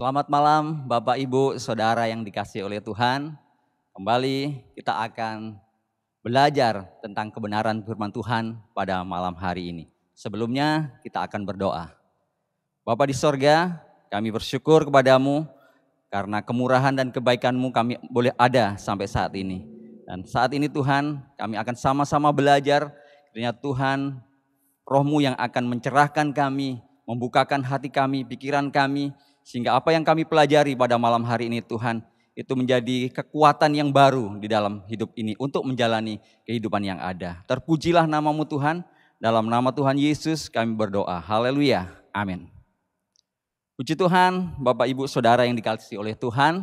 Selamat malam Bapak Ibu Saudara yang dikasihi oleh Tuhan. Kembali kita akan belajar tentang kebenaran firman Tuhan pada malam hari ini. Sebelumnya kita akan berdoa. Bapa di sorga, kami bersyukur kepadamu karena kemurahan dan kebaikan-Mu kami boleh ada sampai saat ini. Dan saat ini Tuhan, kami akan sama-sama belajar. Kiranya Tuhan, Roh-Mu yang akan mencerahkan kami, membukakan hati kami, pikiran kami, sehingga apa yang kami pelajari pada malam hari ini Tuhan, itu menjadi kekuatan yang baru di dalam hidup ini untuk menjalani kehidupan yang ada. Terpujilah nama-Mu Tuhan, dalam nama Tuhan Yesus kami berdoa. Haleluya, amin. Puji Tuhan, Bapak Ibu Saudara yang dikasihi oleh Tuhan.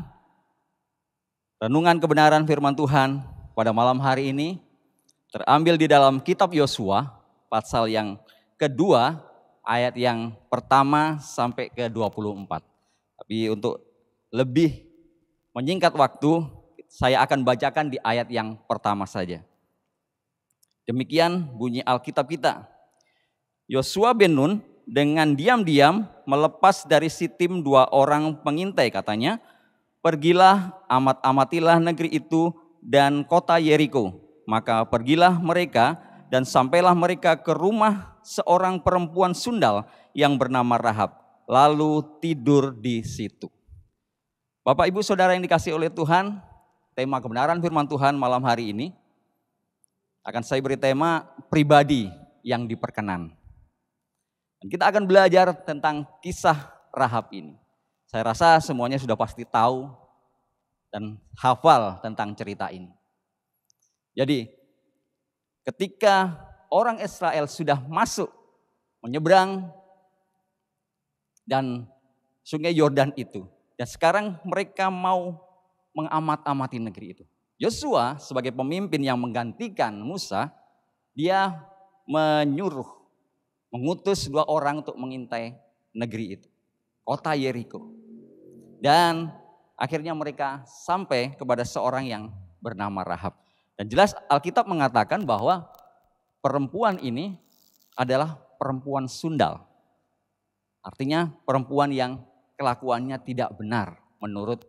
Renungan kebenaran firman Tuhan pada malam hari ini terambil di dalam kitab Yosua, pasal yang kedua, ayat yang pertama sampai ke 24. Tapi untuk lebih menyingkat waktu, saya akan bacakan di ayat yang pertama saja. Demikian bunyi Alkitab kita. Yosua bin Nun dengan diam-diam melepas dari Sitim 2 orang pengintai katanya, pergilah amat-amatilah negeri itu dan kota Yeriko. Maka pergilah mereka dan sampailah mereka ke rumah seorang perempuan sundal yang bernama Rahab, lalu tidur di situ. Bapak Ibu Saudara yang dikasihi oleh Tuhan, tema kebenaran firman Tuhan malam hari ini akan saya beri tema pribadi yang diperkenan. Dan kita akan belajar tentang kisah Rahab ini. Saya rasa semuanya sudah pasti tahu dan hafal tentang cerita ini. Jadi ketika orang Israel sudah masuk menyeberang dan sungai Yordan itu, dan sekarang mereka mau mengamat-amati negeri itu. Yosua sebagai pemimpin yang menggantikan Musa, dia mengutus 2 orang untuk mengintai negeri itu, kota Yeriko. Dan akhirnya mereka sampai kepada seorang yang bernama Rahab. Dan jelas Alkitab mengatakan bahwa perempuan ini adalah perempuan sundal. Artinya perempuan yang kelakuannya tidak benar menurut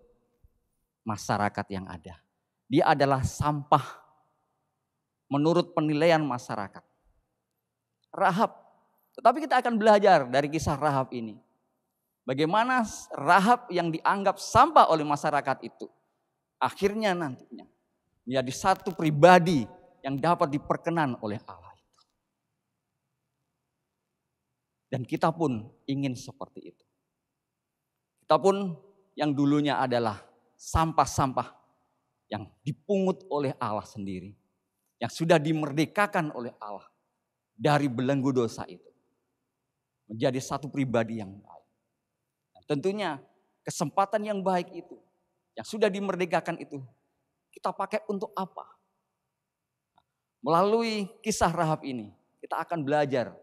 masyarakat yang ada. Dia adalah sampah menurut penilaian masyarakat. Rahab. Tetapi kita akan belajar dari kisah Rahab ini. Bagaimana Rahab yang dianggap sampah oleh masyarakat itu akhirnya nantinya menjadi satu pribadi yang dapat diperkenan oleh Allah itu. Dan kita pun ingin seperti itu. Kita pun yang dulunya adalah sampah-sampah yang dipungut oleh Allah sendiri, yang sudah dimerdekakan oleh Allah dari belenggu dosa itu, menjadi satu pribadi yang baik. Dan tentunya kesempatan yang baik itu, yang sudah dimerdekakan itu, kita pakai untuk apa? Melalui kisah Rahab ini, kita akan belajar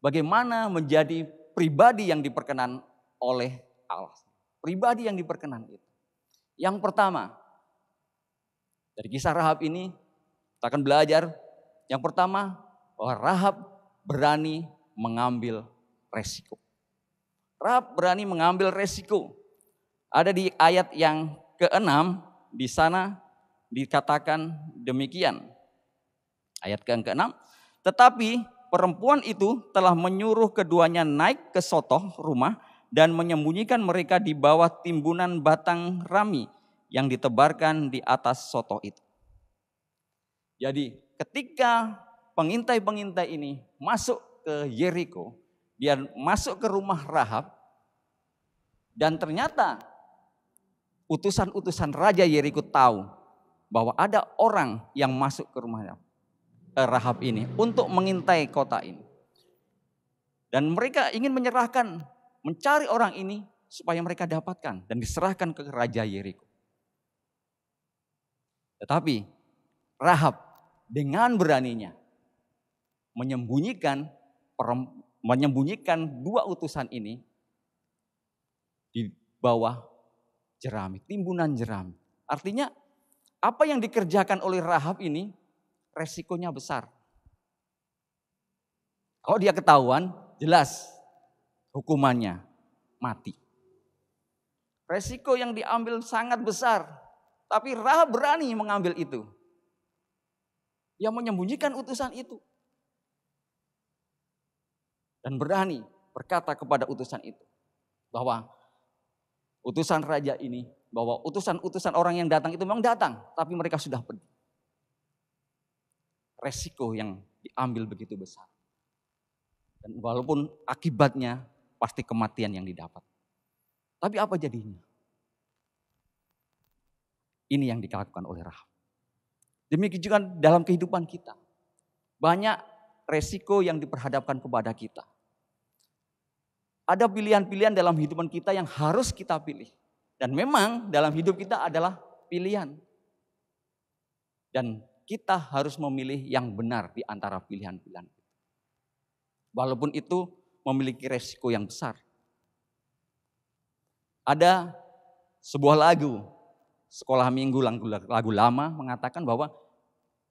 bagaimana menjadi pribadi yang diperkenan oleh Allah. Pribadi yang diperkenan itu. Yang pertama, dari kisah Rahab ini, kita akan belajar yang pertama, bahwa Rahab berani mengambil resiko. Rahab berani mengambil resiko. Ada di ayat yang ke-6, di sana dikatakan demikian. Ayat ke-6, tetapi perempuan itu telah menyuruh keduanya naik ke sotoh rumah dan menyembunyikan mereka di bawah timbunan batang rami yang ditebarkan di atas sotoh itu. Jadi ketika pengintai-pengintai ini masuk ke Yeriko, dia masuk ke rumah Rahab, dan ternyata utusan-utusan Raja Yeriko tahu bahwa ada orang yang masuk ke rumah Rahab ini untuk mengintai kota ini. Dan mereka ingin mencari orang ini supaya mereka dapatkan dan diserahkan ke Raja Yeriko. Tetapi Rahab dengan beraninya menyembunyikan 2 utusan ini di bawah jerami, timbunan jerami. Artinya apa yang dikerjakan oleh Rahab ini resikonya besar. Kalau dia ketahuan, jelas hukumannya mati. Resiko yang diambil sangat besar. Tapi Rahab berani mengambil itu. Dia menyembunyikan utusan itu. Dan berani berkata kepada utusan itu. Bahwa utusan raja ini, bahwa utusan-utusan orang yang datang itu memang datang. Tapi mereka sudah pergi. Resiko yang diambil begitu besar. Dan walaupun akibatnya pasti kematian yang didapat. Tapi apa jadinya? Ini yang dilakukan oleh Rahab. Demikian juga dalam kehidupan kita. Banyak resiko yang diperhadapkan kepada kita. Ada pilihan-pilihan dalam kehidupan kita yang harus kita pilih. Dan memang dalam hidup kita adalah pilihan. Dan kita harus memilih yang benar di antara pilihan-pilihan. Walaupun itu memiliki resiko yang besar. Ada sebuah lagu, sekolah minggu lagu lama mengatakan bahwa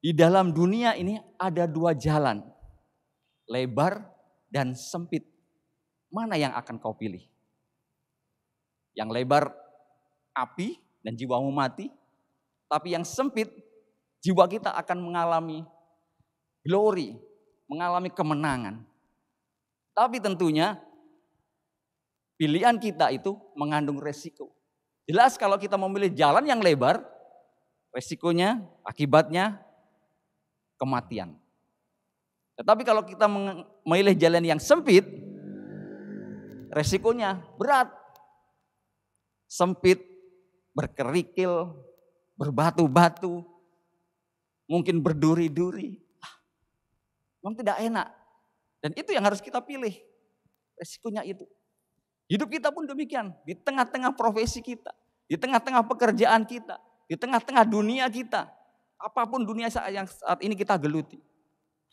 di dalam dunia ini ada dua jalan, lebar dan sempit. Mana yang akan kau pilih? Yang lebar api dan jiwamu mati, tapi yang sempit jiwa kita akan mengalami glory, mengalami kemenangan. Tapi tentunya pilihan kita itu mengandung resiko. Jelas kalau kita memilih jalan yang lebar, resikonya, akibatnya kematian. Tetapi kalau kita memilih jalan yang sempit, resikonya berat. Sempit, berkerikil, berbatu-batu, mungkin berduri-duri. Memang tidak enak. Dan itu yang harus kita pilih. Resikonya itu. Hidup kita pun demikian. Di tengah-tengah profesi kita. Di tengah-tengah pekerjaan kita. Di tengah-tengah dunia kita. Apapun dunia yang saat ini kita geluti.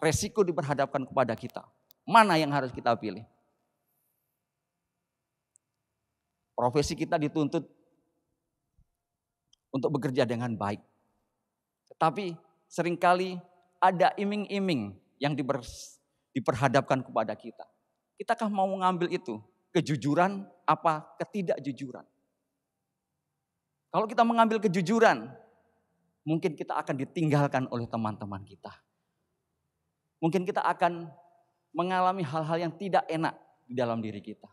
Resiko diperhadapkan kepada kita. Mana yang harus kita pilih? Profesi kita dituntut untuk bekerja dengan baik. Tetapi seringkali ada iming-iming yang diperhadapkan kepada kita. Kitakah mau mengambil itu? Kejujuran apa ketidakjujuran? Kalau kita mengambil kejujuran, mungkin kita akan ditinggalkan oleh teman-teman kita. Mungkin kita akan mengalami hal-hal yang tidak enak di dalam diri kita.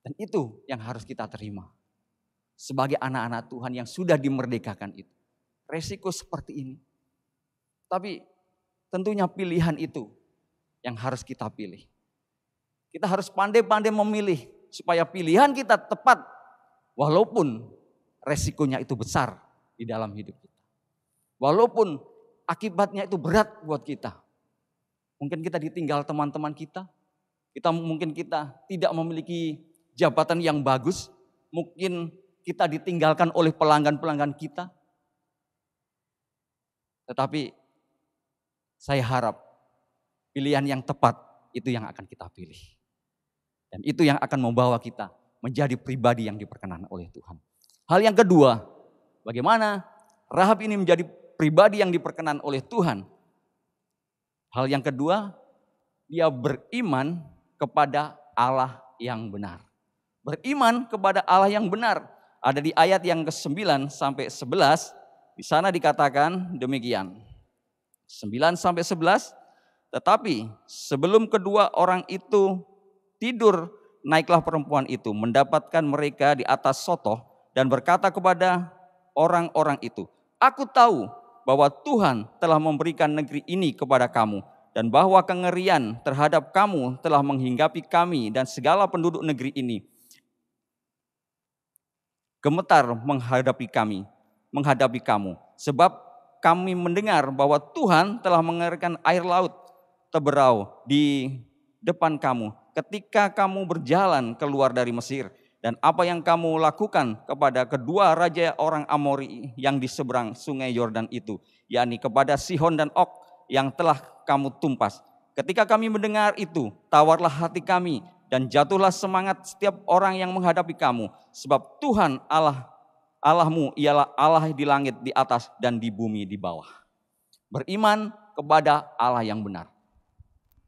Dan itu yang harus kita terima. Sebagai anak-anak Tuhan yang sudah dimerdekakan itu. Resiko seperti ini. Tapi tentunya pilihan itu yang harus kita pilih. Kita harus pandai-pandai memilih supaya pilihan kita tepat walaupun resikonya itu besar di dalam hidup kita. Walaupun akibatnya itu berat buat kita. Mungkin kita ditinggal teman-teman kita. Mungkin kita tidak memiliki jabatan yang bagus. Mungkin kita ditinggalkan oleh pelanggan-pelanggan kita. Tetapi saya harap pilihan yang tepat itu yang akan kita pilih. Dan itu yang akan membawa kita menjadi pribadi yang diperkenan oleh Tuhan. Hal yang kedua, bagaimana Rahab ini menjadi pribadi yang diperkenan oleh Tuhan. Hal yang kedua, dia beriman kepada Allah yang benar. Beriman kepada Allah yang benar. Ada di ayat yang ke-9 sampai 11, di sana dikatakan demikian. 9 sampai 11, tetapi sebelum kedua orang itu tidur, naiklah perempuan itu mendapatkan mereka di atas sotoh dan berkata kepada orang-orang itu, aku tahu bahwa Tuhan telah memberikan negeri ini kepada kamu dan bahwa kengerian terhadap kamu telah menghinggapi kami dan segala penduduk negeri ini. Gemetar menghadapi kamu, sebab kami mendengar bahwa Tuhan telah mengeluarkan air laut teberau di depan kamu ketika kamu berjalan keluar dari Mesir, dan apa yang kamu lakukan kepada kedua raja orang Amori yang di seberang sungai Yordan itu, yakni kepada Sihon dan Og yang telah kamu tumpas. Ketika kami mendengar itu, tawarlah hati kami dan jatuhlah semangat setiap orang yang menghadapi kamu, sebab Tuhan Allahmu ialah Allah di langit di atas dan di bumi di bawah. Beriman kepada Allah yang benar.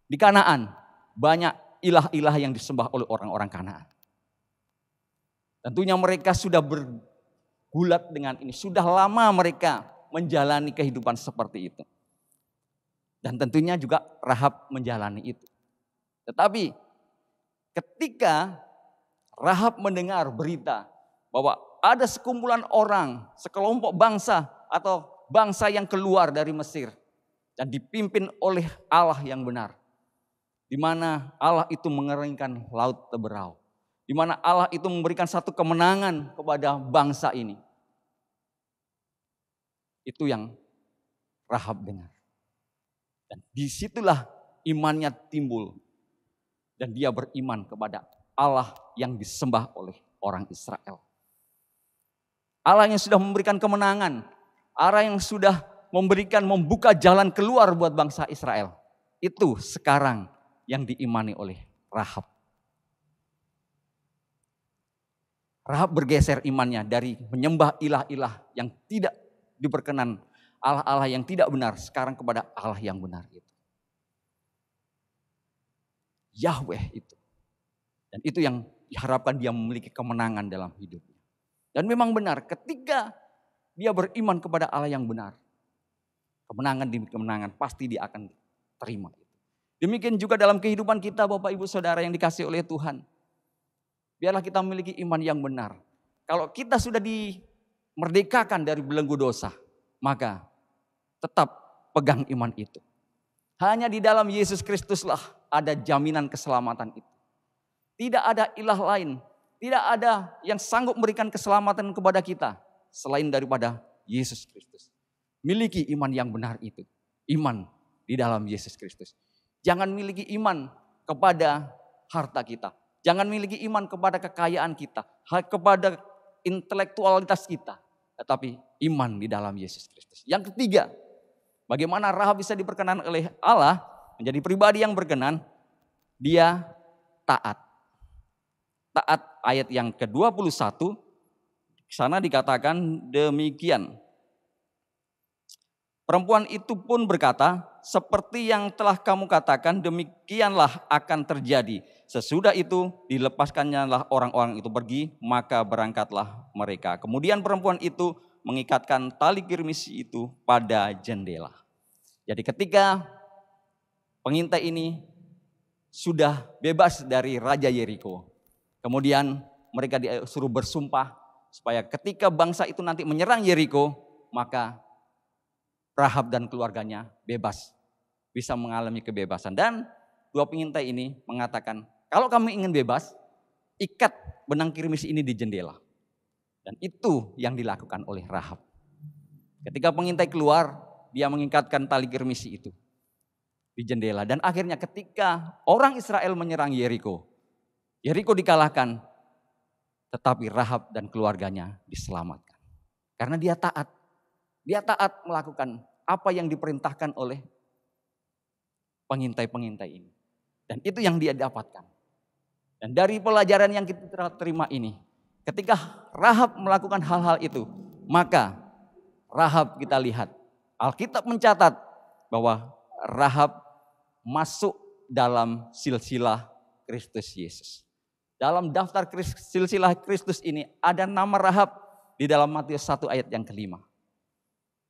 Di Kanaan banyak ilah-ilah yang disembah oleh orang-orang Kanaan. Tentunya mereka sudah bergulat dengan ini. Sudah lama mereka menjalani kehidupan seperti itu. Dan tentunya juga Rahab menjalani itu. Tetapi ketika Rahab mendengar berita bahwa ada sekumpulan orang, sekelompok bangsa atau bangsa yang keluar dari Mesir dan dipimpin oleh Allah yang benar, di mana Allah itu mengeringkan laut Teberau, di mana Allah itu memberikan satu kemenangan kepada bangsa ini. Itu yang Rahab dengar. Dan disitulah imannya timbul. Dan dia beriman kepada Allah yang disembah oleh orang Israel. Allah yang sudah memberikan kemenangan. Allah yang sudah membuka jalan keluar buat bangsa Israel. Itu sekarang yang diimani oleh Rahab. Rahab bergeser imannya dari menyembah ilah-ilah yang tidak diperkenan, Allah-Allah yang tidak benar, sekarang kepada Allah yang benar itu. Yahweh itu. Dan itu yang diharapkan dia memiliki kemenangan dalam hidupnya. Dan memang benar ketika dia beriman kepada Allah yang benar, kemenangan demi kemenangan pasti dia akan terima. Demikian juga dalam kehidupan kita Bapak Ibu Saudara yang dikasihi oleh Tuhan. Biarlah kita memiliki iman yang benar. Kalau kita sudah dimerdekakan dari belenggu dosa, maka tetap pegang iman itu. Hanya di dalam Yesus Kristuslah ada jaminan keselamatan itu. Tidak ada ilah lain, tidak ada yang sanggup memberikan keselamatan kepada kita selain daripada Yesus Kristus. Miliki iman yang benar itu, iman di dalam Yesus Kristus. Jangan miliki iman kepada harta kita, jangan miliki iman kepada kekayaan kita, kepada intelektualitas kita, tetapi iman di dalam Yesus Kristus. Yang ketiga, bagaimana Rahab bisa diperkenan oleh Allah menjadi pribadi yang berkenan? Dia taat. Taat ayat yang ke-21, di sana dikatakan demikian. Perempuan itu pun berkata, seperti yang telah kamu katakan demikianlah akan terjadi. Sesudah itu dilepaskannya orang-orang itu pergi, maka berangkatlah mereka. Kemudian perempuan itu mengikatkan tali kirmisi itu pada jendela. Jadi ketika pengintai ini sudah bebas dari Raja Yeriko, kemudian mereka disuruh bersumpah supaya ketika bangsa itu nanti menyerang Yeriko, maka Rahab dan keluarganya bebas, bisa mengalami kebebasan. Dan dua pengintai ini mengatakan, kalau kamu ingin bebas, ikat benang kirmisi ini di jendela. Dan itu yang dilakukan oleh Rahab. Ketika pengintai keluar, dia mengikatkan tali kirmisi itu di jendela. Dan akhirnya ketika orang Israel menyerang Yeriko, Yeriko dikalahkan, tetapi Rahab dan keluarganya diselamatkan. Karena dia taat. Dia taat melakukan apa yang diperintahkan oleh pengintai-pengintai ini. Dan itu yang dia dapatkan. Dan dari pelajaran yang kita terima ini, ketika Rahab melakukan hal-hal itu, maka Rahab kita lihat, Alkitab mencatat bahwa Rahab masuk dalam silsilah Kristus Yesus. Dalam daftar silsilah Kristus ini ada nama Rahab di dalam Matius 1 ayat yang ke-5.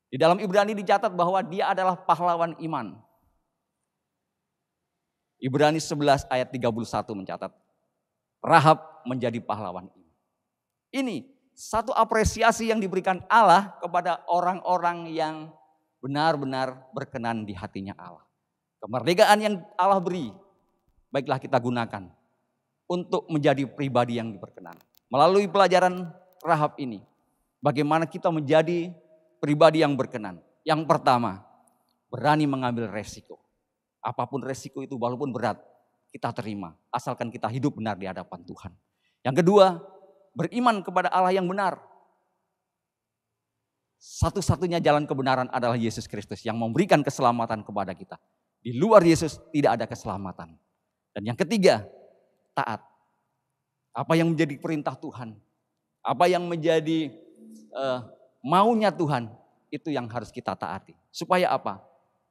Di dalam Ibrani dicatat bahwa dia adalah pahlawan iman. Ibrani 11 ayat 31 mencatat, Rahab menjadi pahlawan iman. Ini satu apresiasi yang diberikan Allah kepada orang-orang yang benar-benar berkenan di hatinya Allah. Kemerdekaan yang Allah beri, baiklah kita gunakan untuk menjadi pribadi yang diperkenan. Melalui pelajaran Rahab ini, bagaimana kita menjadi pribadi yang berkenan. Yang pertama, berani mengambil resiko. Apapun resiko itu walaupun berat, kita terima. Asalkan kita hidup benar di hadapan Tuhan. Yang kedua, beriman kepada Allah yang benar. Satu-satunya jalan kebenaran adalah Yesus Kristus yang memberikan keselamatan kepada kita. Di luar Yesus tidak ada keselamatan. Dan yang ketiga, taat. Apa yang menjadi perintah Tuhan, apa yang menjadi maunya Tuhan, itu yang harus kita taati. Supaya apa?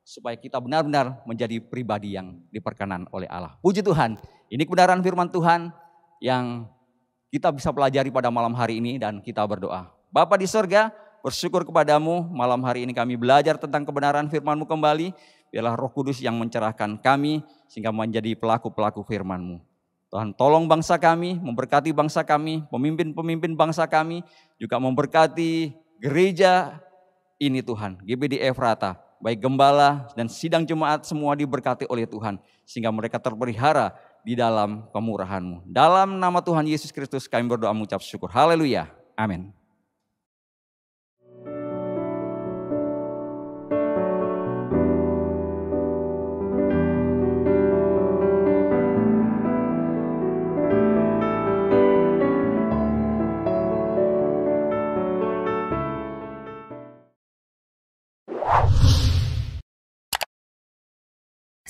Supaya kita benar-benar menjadi pribadi yang diperkenan oleh Allah. Puji Tuhan, ini kebenaran firman Tuhan yang kita bisa pelajari pada malam hari ini dan kita berdoa. Bapa di sorga, bersyukur kepadamu malam hari ini kami belajar tentang kebenaran firman-Mu kembali. Biarlah Roh Kudus yang mencerahkan kami sehingga menjadi pelaku-pelaku firman-Mu. Tuhan tolong bangsa kami, memberkati bangsa kami, pemimpin-pemimpin bangsa kami, juga memberkati gereja ini Tuhan, GBD Efrata. Baik gembala dan sidang jemaat semua diberkati oleh Tuhan. Sehingga mereka terpelihara di dalam kemurahan-Mu. Dalam nama Tuhan Yesus Kristus kami berdoa mengucap syukur. Haleluya. Amin.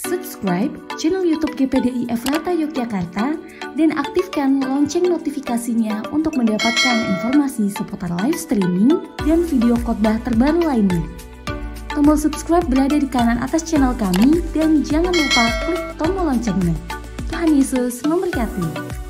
Subscribe channel YouTube GPDI Efrata Yogyakarta dan aktifkan lonceng notifikasinya untuk mendapatkan informasi seputar live streaming dan video khotbah terbaru lainnya. Tombol subscribe berada di kanan atas channel kami dan jangan lupa klik tombol loncengnya. Tuhan Yesus memberkati.